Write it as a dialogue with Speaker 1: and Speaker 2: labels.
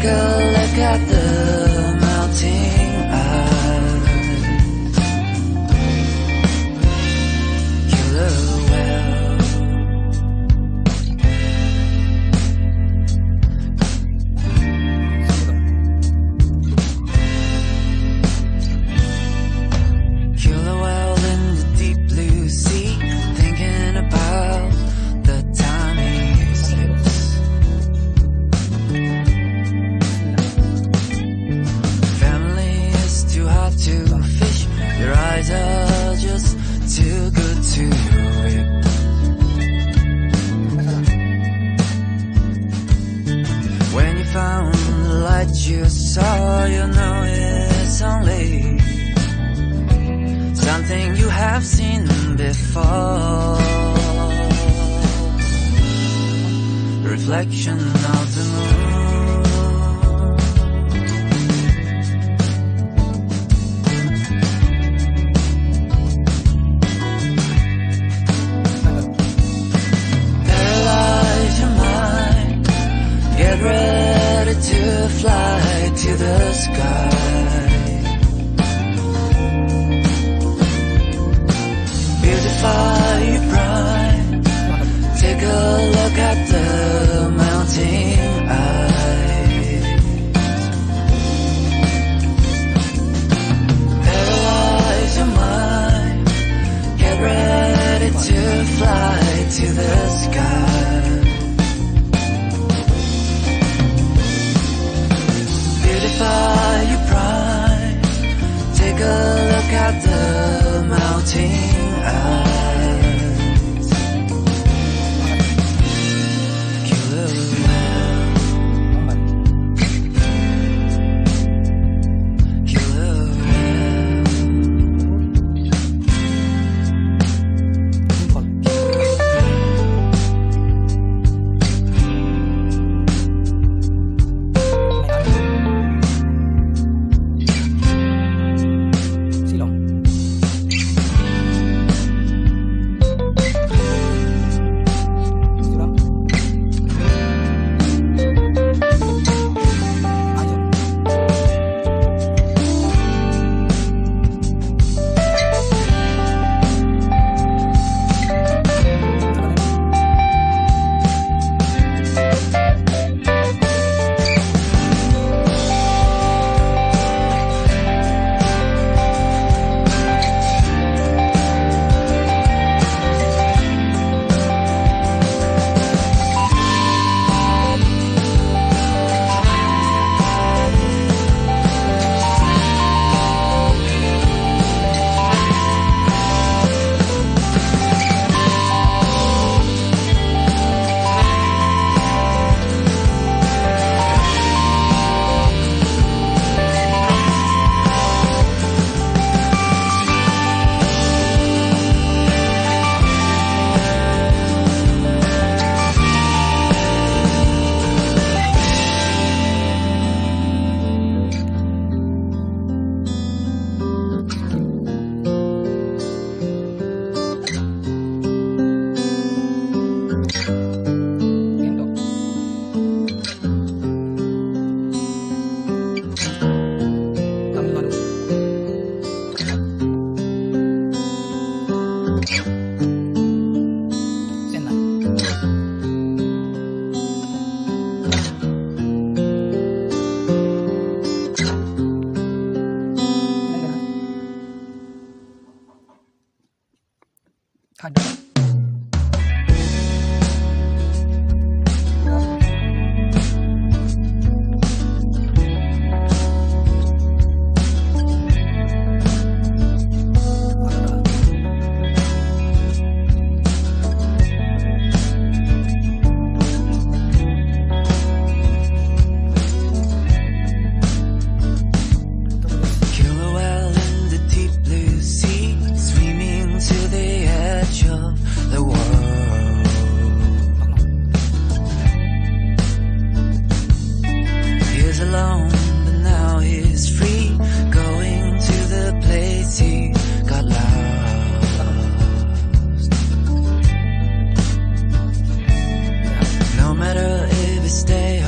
Speaker 1: Take a look at the melting ice. Killer whale. Killer whale in the deep blue sea, thinking about the time he sleeps. Family is too hard to fish. Your eyes are just too good to rip. When you found the light you saw, you know it's only something you have seen before. Reflection of the moon. Paralyze your mind. Get ready to fly to the sky. Beautify your pride. Take a look at the melting ice. Paralyze your mind. Get ready to fly to the sky. Beautify your pride. Take a look at the melting ice. Killer whale. Killer whale. stay